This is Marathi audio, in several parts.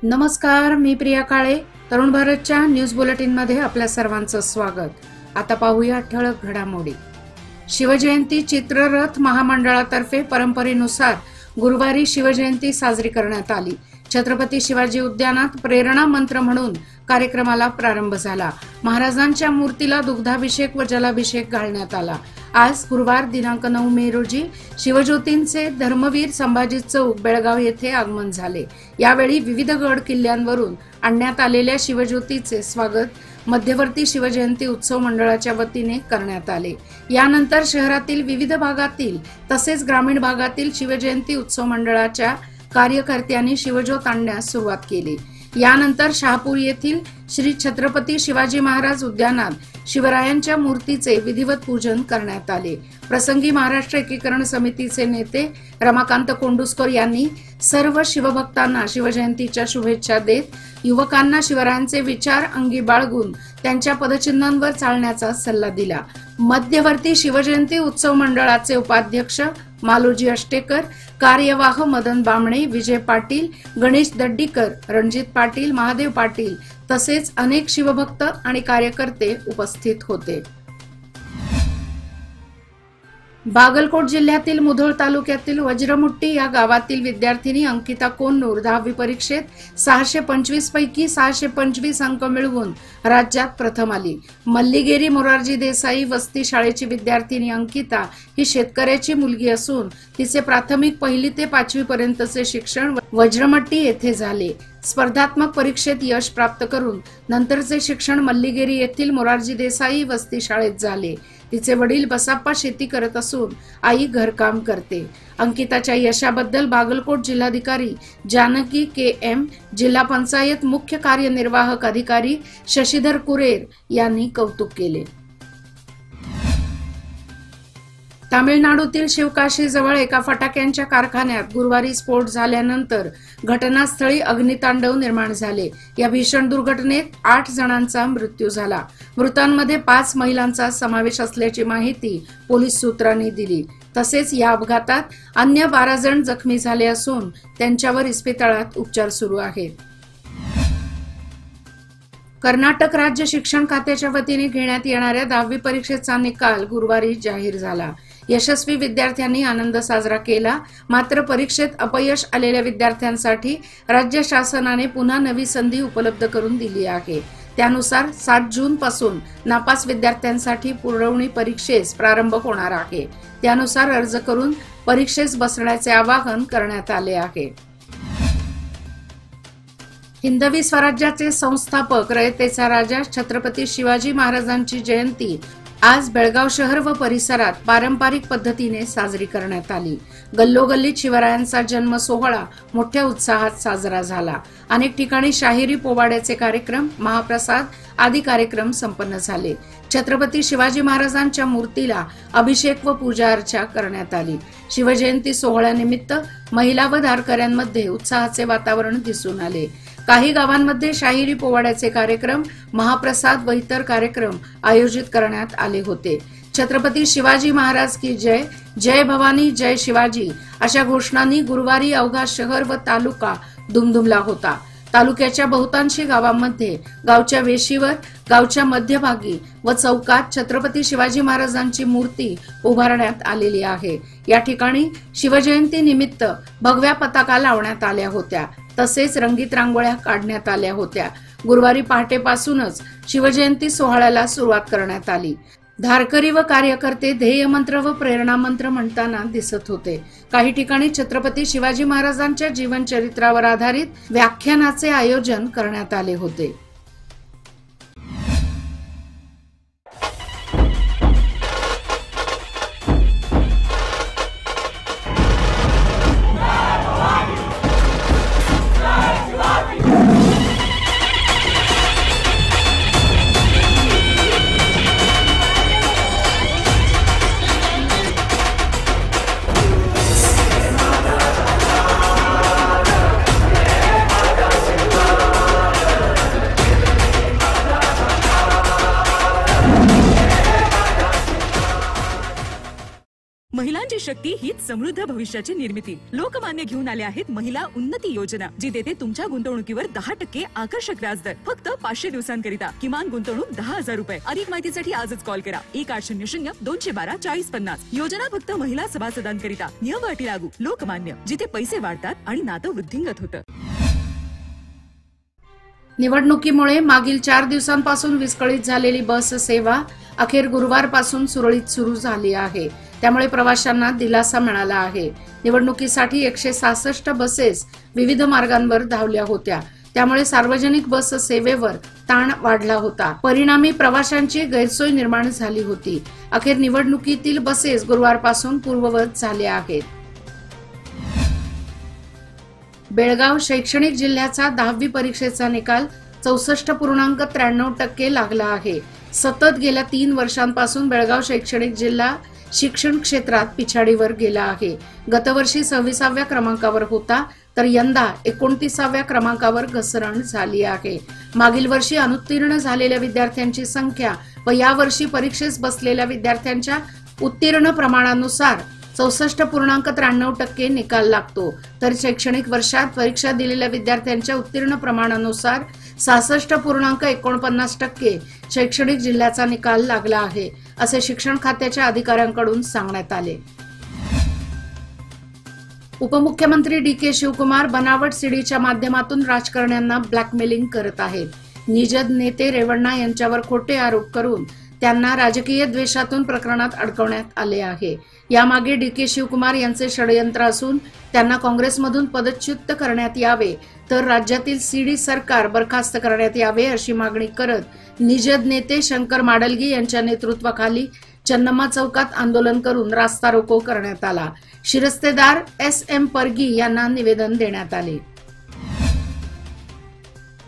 नमस्कार, मी प्रिया काळे. तरुण भारतच्या न्यूज बुलेटिन मध्ये आपल्या सर्वांचं स्वागत. आता पाहूया ठळक घडामोडी. शिवजयंती चित्ररथ महामंडळातर्फे परंपरेनुसार गुरुवारी शिवजयंती साजरी करण्यात आली. छत्रपती शिवाजी उद्यानात प्रेरणा मंत्र म्हणून कार्यक्रमाला प्रारंभ झाला. महाराजांच्या मूर्तीला दुग्धाभिषेक व जलाभिषेक घालण्यात आला. आज गुरुवार दिनांक 9 मे रोजी शिवज्योतींचे धर्मवीर संभाजी चौक बेळगाव येथे आगमन झाले. यावेळी विविध गड किल्ल्यांवरून आणण्यात आलेल्या शिवज्योतीचे स्वागत मध्यवर्ती शिवजयंती उत्सव मंडळाच्या वतीने करण्यात आले. यानंतर शहरातील विविध भागातील तसेच ग्रामीण भागातील शिवजयंती उत्सव मंडळाच्या कार्यकर्त्यांनी शिवज्योत आणण्यास सुरुवात केली. यानंतर शहापूर येथील श्री छत्रपती शिवाजी महाराज उद्यानात शिवरायांच्या मूर्तीचे विधिवत पूजन करण्यात आले. प्रसंगी महाराष्ट्र एकीकरण समितीचे नेते रमाकांत कोंडुस्कर यांनी सर्व शिवभक्तांना शिवजयंतीच्या शुभेच्छा देत युवकांना शिवरायांचे विचार अंगी बाळगून त्यांच्या पदचिन्हांवर चालण्याचा सल्ला दिला. मध्यवर्ती शिवजयंती उत्सव मंडळाचे उपाध्यक्ष मालोजी अष्टेकर, कार्यवाह मदन बामणे, विजय पाटील, गणेश दड्डीकर, रणजित पाटील, महादेव पाटील तसेच अनेक शिवभक्त आणि कार्यकर्ते उपस्थित होते. बागलकोट जिल्ह्यातील मुधोळ तालुक्यातील वज्रमुट्टी या गावातील विद्यार्थिनी अंकिता कोन्नूर 10वी परीक्षेत 625 पैकी 625 अंक मिळवून राज्यात प्रथम आली. मल्लीगेरी मोरारजी देसाई वसती शाळेची विद्यार्थिनी अंकिता ही शेतकऱ्याची मुलगी असून तिचे प्राथमिक 1ली ते 5वी पर्यंतचे शिक्षण वज्रमट्टी येथे झाले. स्पर्धात्मक परीक्षेत यश प्राप्त करून नंतरचे शिक्षण मल्लीगेरी येथील मोरारजी देसाई वसती शाळेत झाले. तिचे वडील बसाप्पा शेती करत असून आई घरकाम करते. अंकिताच्या यशाबद्दल बागलकोट जिल्हाधिकारी जानकी के.एम., जिल्हा पंचायत मुख्य कार्यनिर्वाहक अधिकारी शशिधर कुरेर यांनी कौतुक केले. तामिळनाडूतील शिवकाशी जवळ एका फटाक्यांच्या कारखान्यात गुरुवारी स्फोट झाल्यानंतर घटनास्थळी अग्नितांडव निर्माण झाले. या भीषण दुर्घटनेत 8 जणांचा मृत्यू झाला. मृतांमध्ये 5 महिलांचा समावेश असल्याची माहिती पोलीस सूत्रांनी दिली. तसेच या अपघातात अन्य 12 जण जखमी झाले असून त्यांच्यावर इस्पितळात उपचार सुरू आहेत. कर्नाटक राज्य शिक्षण खात्याच्या वतीने घेण्यात येणाऱ्या 10वी परीक्षेचा निकाल गुरुवारी जाहीर झाला. यशस्वी विद्यार्थ्यांनी आनंद साजरा केला. मात्र परीक्षेत अपयश आलेल्या विद्यार्थ्यांसाठी राज्य शासनाने पुन्हा नवी संधी उपलब्ध करून दिली आहे. त्यानुसार 7 जून पासून नापास विद्यार्थ्यांसाठी पुरवणी परीक्षेस प्रारंभ होणार आहे. त्यानुसार अर्ज करून परीक्षेस बसण्याचे आवाहन करण्यात आले आहे. हिंदवी स्वराज्याचे संस्थापक रयतेचा राजा छत्रपती शिवाजी महाराजांची जयंती आज बेळगाव शहर व परिसरात पारंपरिक पद्धतीने साजरी करण्यात आली. गल्लोगल्लीत शिवरायांचा जन्म सोहळा मोठ्या उत्साहात साजरा झाला. अनेक ठिकाणी शाहिरी पोवाड्याचे कार्यक्रम, महाप्रसाद आदी कार्यक्रम संपन्न झाले. छत्रपती शिवाजी महाराजांच्या मूर्तीला अभिषेक व पूजा अर्चा करण्यात आली. शिवजयंती सोहळ्यानिमित्त महिला व धारकऱ्यांमध्ये उत्साहाचे वातावरण दिसून आले. काही गावांमध्ये शाहिरी पोवाड्याचे कार्यक्रम, महाप्रसाद व इतर कार्यक्रम आयोजित करण्यात आले होते. छत्रपती शिवाजी महाराज की जय, जय भवानी, जय शिवाजी अशा घोषणांनी गुरुवारी अवघा शहर व तालुका दुमदुमला होता. तालुक्याच्या बहुतांशी गावांमध्ये गावच्या वेशीवर, गावच्या मध्यभागी व चौकात छत्रपती शिवाजी महाराजांची मूर्ती उभारण्यात आलेली आहे. या ठिकाणी शिवजयंती निमित्त भगव्या पताका लावण्यात आल्या होत्या. तसेच रंगीत रांगोळ्या काढण्यात आल्या होत्या. गुरुवारी पहाटेपासूनच शिवजयंती सोहळ्याला सुरुवात करण्यात आली. धारकरी व कार्यकर्ते ध्येयमंत्र व प्रेरणा मंत्र म्हणताना दिसत होते. काही ठिकाणी छत्रपती शिवाजी महाराजांच्या जीवनचरित्रावर आधारित व्याख्यानाचे आयोजन करण्यात आले होते. शक्ती हीच समृद्ध भविष्याची निर्मिती. लोकमान्य घेऊन आले आहेत महिला उन्नती योजना, जी देते तुमच्या गुंतवणुकीवर 10% आकर्षक व्याजदर फक्त 500 दिवसांकरिता. किमान गुंतवणूक 10,000 रुपये. अधिक माहितीसाठी आजच कॉल करा 1800-212-4050. योजना फक्त महिला सभासदांकरिता. नियम अटी लागू. लोकमान्य, जिथे पैसे वाढतात आणि नातं वृद्धिंगत होतं. निवडणुकीमुळे मागील 4 दिवसांपासून विस्कळीत झालेली बस सेवा अखेर गुरुवारपासून सुरळीत सुरू झाली आहे. त्यामुळे प्रवाशांना दिलासा मिळाला आहे. निवडणुकीसाठी 166 बसेस विविध मार्गांवर धावल्या होत्या. त्यामुळे सार्वजनिक बस सेवेवर ताण वाढला होता. परिणामी प्रवाशांची गैरसोय निर्माण झाली होती. अखेर निवडणुकीतील बसेस गुरुवारपासून पूर्ववत झाल्या आहेत. बेळगाव शैक्षणिक जिल्ह्याचा 10वी परीक्षेचा निकाल 64.93% लागला आहे. सतत गेल्या 3 वर्षांपासून बेळगाव शैक्षणिक जिल्हा शिक्षण क्षेत्रात पिछाडीवर गेला आहे. गतवर्षी 26व्या क्रमांकावर होता, तर यंदा 29व्या क्रमांकावर घसरण झाली आहे. मागील वर्षी अनुत्तीर्ण झालेल्या विद्यार्थ्यांची संख्या व यावर्षी परीक्षेस बसलेल्या विद्यार्थ्यांच्या उत्तीर्ण प्रमाणानुसार 64.93% निकाल लागतो. तर शैक्षणिक वर्षात परीक्षा दिलेल्या विद्यार्थ्यांच्या उत्तीर्ण प्रमाणानुसार 66.49% शैक्षणिक जिल्ह्याचा निकाल लागला आहे, असे शिक्षण खात्याच्या अधिकाऱ्यांकडून सांगण्यात आले. उपमुख्यमंत्री डी.के. शिवकुमार बनावट सीडीच्या माध्यमातून राजकारण्यांना ब्लॅकमेलिंग करत आहेत. निजद नेते रेवण्णा यांच्यावर खोटे आरोप करून त्यांना राजकीय द्वेषातून प्रकरणात अडकवण्यात आले आहे. यामागे डी.के. शिवकुमार यांचे षडयंत्र असून त्यांना काँग्रेसमधून पदच्युत करण्यात यावे, तर राज्यातील सीडी सरकार बरखास्त करण्यात यावे अशी मागणी करत निजद नेते शंकर माडलगी यांच्या नेतृत्वाखाली चन्नम्मा चौकात आंदोलन करून रास्ता रोको करण्यात आला. शिरस्तेदार S.M. परगी यांना निवेदन देण्यात आले.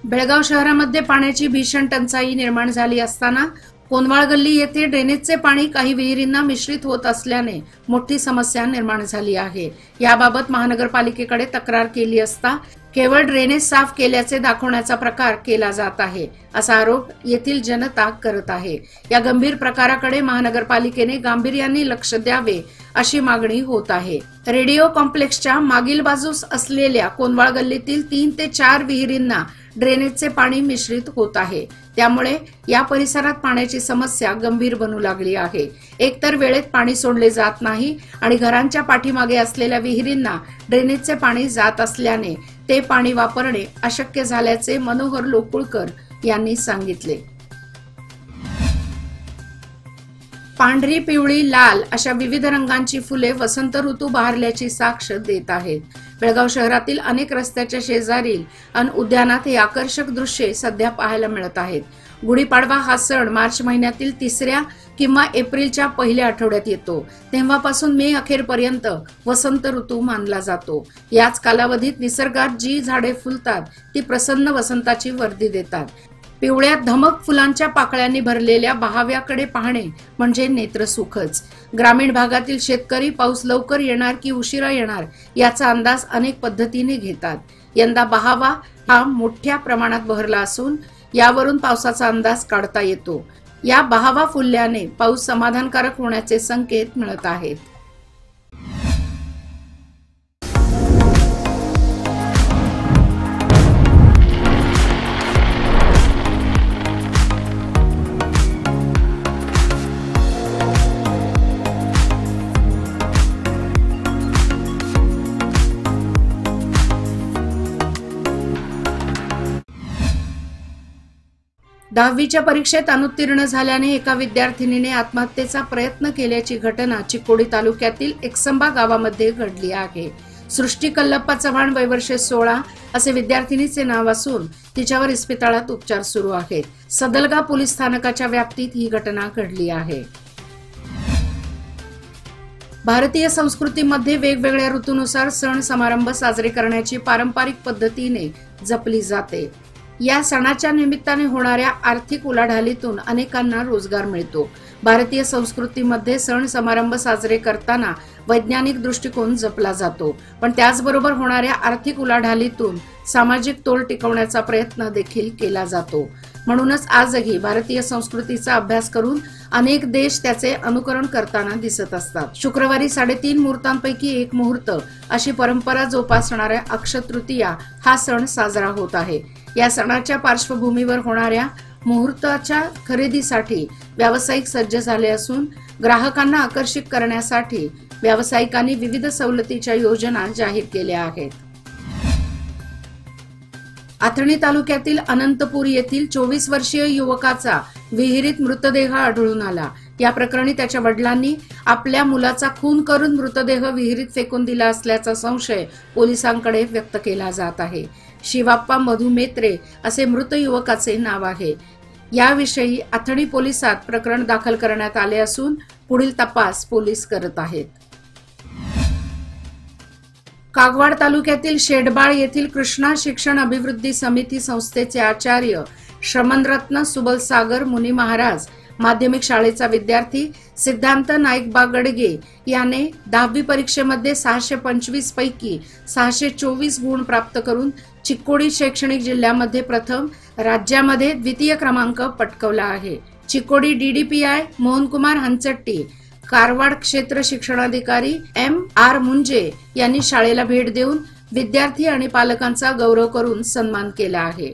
बेळगाव शहरामध्ये पाण्याची भीषण टंचाई निर्माण झाली असताना कोंदवाळ गल्ली येथे ड्रेनेजचे पाणी काही विहिरींना मिश्रित होत असल्याने मोठी समस्या निर्माण झाली आहे. याबाबत महानगरपालिकेकडे तक्रार केली असता केवळ ड्रेनेज साफ केल्याचे दाखवण्याचा प्रकार केला जात आहे, असा आरोप येथील जनता करत आहे. या गंभीर प्रकाराकडे महानगरपालिकेने गांभीर्याने लक्ष द्यावे अशी मागणी होत आहे. रेडिओ कॉम्प्लेक्सच्या मागील बाजूस असलेल्या कोंदवाळ गल्लीतील 3 ते 4 विहिरींना ड्रेनेजचे पाणी मिश्रित होत आहे. त्यामुळे या परिसरात पाण्याची समस्या गंभीर बनू लागली आहे. एकतर वेळेत पाणी सोडले जात नाही आणि घरांच्या पाठीमागे असलेल्या विहिरींना ड्रेनेजचे पाणी जात असल्याने ते पाणी वापरणे अशक्य झाल्याचे मनोहर लोकुळकर यांनी सांगितले. पांढरी, पिवळी, लाल अशा विविध रंगांची फुले वसंत ऋतू बहरल्याची साक्ष देत आहेत. बेळगाव शहरातील अनेक रस्त्याच्या शेजारील अन उद्यानात हे आकर्षक दृश्ये सध्या पाहायला मिळत आहेत. गुढीपाडवा हा सण मार्च महिन्यातील 3ऱ्या किंवा एप्रिलच्या पहिल्या आठवड्यात येतो. तेव्हापासून मे अखेरपर्यंत वसंत ऋतू मानला जातो. याच कालावधीत निसर्गात जी झाडे फुलतात ती प्रसन्न वसंताची वर्दी देतात. पिवळ्या धमक फुलांच्या पाकळ्यांनी भरलेल्या बहाव्याकडे पाहणे म्हणजे नेत्रसुखच. ग्रामीण भागातील शेतकरी पाऊस लवकर येणार की उशिरा येणार याचा अंदाज अनेक पद्धतीने घेतात. यंदा बहावा हा मोठ्या प्रमाणात बहरला असून यावरून पावसाचा अंदाज काढता येतो. या बहावा फुलल्याने पाऊस समाधानकारक होण्याचे संकेत मिळत आहेत. दहावीच्या परीक्षेत अनुत्तीर्ण झाल्याने एका विद्यार्थिनीने आत्महत्येचा प्रयत्न केल्याची घटना चिकोडी तालुक्यातील एकसंबा गावामध्ये घडली आहे. सृष्टी कल्लप्पा चव्हाण वय वर्ष 16 असे विद्यार्थिनीचे नाव असून तिच्यावर इस्पितळात उपचार सुरू आहेत. सदलगा पोलीस स्थानकाच्या व्याप्तीत ही घटना घडली आहे. भारतीय संस्कृतीमध्ये वेगवेगळ्या ऋतूनुसार सण समारंभ साजरे करण्याची पारंपरिक पद्धतीने जपली जाते. या सणाच्या निमित्ताने होणाऱ्या आर्थिक उलाढालीतून अनेकांना रोजगार मिळतो. भारतीय संस्कृतीमध्ये सण समारंभ साजरे करताना वैज्ञानिक दृष्टिकोन जपला जातो, पण त्याचबरोबर होणाऱ्या आर्थिक उलाढालीतून सामाजिक तोल टिकवण्याचा प्रयत्न देखील केला जातो. म्हणूनच आजही भारतीय संस्कृतीचा अभ्यास करून अनेक देश त्याचे अनुकरण करताना दिसत असतात। शुक्रवारी 3.5 मुहूर्तांपैकी एक मुहूर्त अशी परंपरा जोपासणाऱ्या अक्षय तृतीया हा सण साजरा होत आहे। या सणाच्या पार्श्वभूमीवर होणाऱ्या मुहूर्ताच्या खरेदीसाठी व्यावसायिक सज्ज झाले असून ग्राहकांना आकर्षित करण्यासाठी व्यावसायिकांनी विविध सवलतीच्या योजना जाहीर केल्या आहेत। आथणी तालुक्यातील अनंतपूर येथील 24 वर्षीय युवकाचा विहिरीत मृतदेह आढळून आला। या प्रकरणी त्याच्या वडिलांनी आपल्या मुलाचा खून करून मृतदेह विहिरीत फेकून दिला असल्याचा संशय पोलिसांकडे व्यक्त केला जात आहे। शिवाप्पा मधु मेत्रे असे मृत युवकाचे नाव आहे। याविषयी आथणी पोलिसात प्रकरण दाखल करण्यात आले असून पुढील तपास पोलीस करत आहेत। कागवाड तालुक्यातील शेडबाळ येथील कृष्णा शिक्षण अभिवृद्धी समिती संस्थेचे आचार्य श्रमणरत्न सुबलसागर मुनी महाराज माध्यमिक शाळेचा विद्यार्थी सिद्धांत नाईक बागडगे याने 10वी परीक्षेमध्ये 625 पैकी 624 गुण प्राप्त करून चिक्कोडी शैक्षणिक जिल्ह्यामध्ये प्रथम, राज्यामध्ये द्वितीय क्रमांक पटकावला आहे। चिक्कोडी DDPI मोहनकुमार हंचट्टी, कारवाड क्षेत्र शिक्षणाधिकारी MR मुंजे यांनी शाळेला भेट देऊन विद्यार्थी आणि पालकांचा गौरव करून सन्मान केला आहे।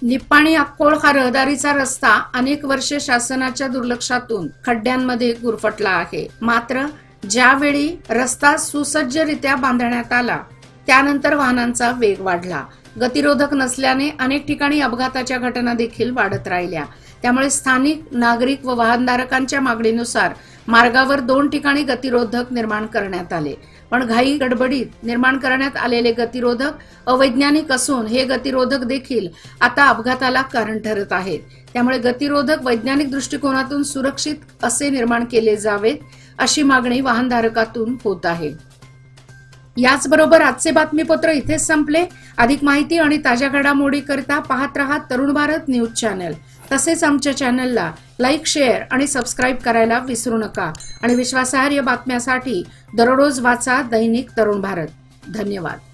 निप्पाणी अक्कोळ हा रहदारीचा रस्ता अनेक वर्षे शासनाच्या दुर्लक्षातून खड्ड्यांमध्ये गुरफटला आहे। मात्र ज्यावेळी रस्ता सुसज्जरित्या बांधण्यात आला त्यानंतर वाहनांचा वेग वाढला। गतिरोधक नसल्याने अनेक ठिकाणी अपघाताच्या घटना देखील वाढत राहिल्या। त्यामुळे स्थानिक नागरिक व वाहनधारकांच्या मागणीनुसार मार्गावर 2 ठिकाणी गतिरोधक निर्माण करण्यात आले। पण घाई गडबडीत निर्माण करण्यात आलेले गतिरोधक अवैज्ञानिक असून हे गतिरोधक देखील आता अपघाताला कारण ठरत आहेत। त्यामुळे गतिरोधक वैज्ञानिक दृष्टिकोनातून सुरक्षित असे निर्माण केले जावेत अशी मागणी वाहनधारकातून होत आहे। याचबरोबर आजचे बातमीपत्र इथेच संपले। अधिक माहिती आणि ताज्या घडामोडी करता पाहत रहा तरुण भारत न्यूज चॅनल। तसेच आमच्या चॅनलला लाईक, शेअर आणि सबस्क्राईब करायला विसरू नका आणि विश्वासार्ह बातम्यांसाठी दररोज वाचा दैनिक तरुण भारत। धन्यवाद।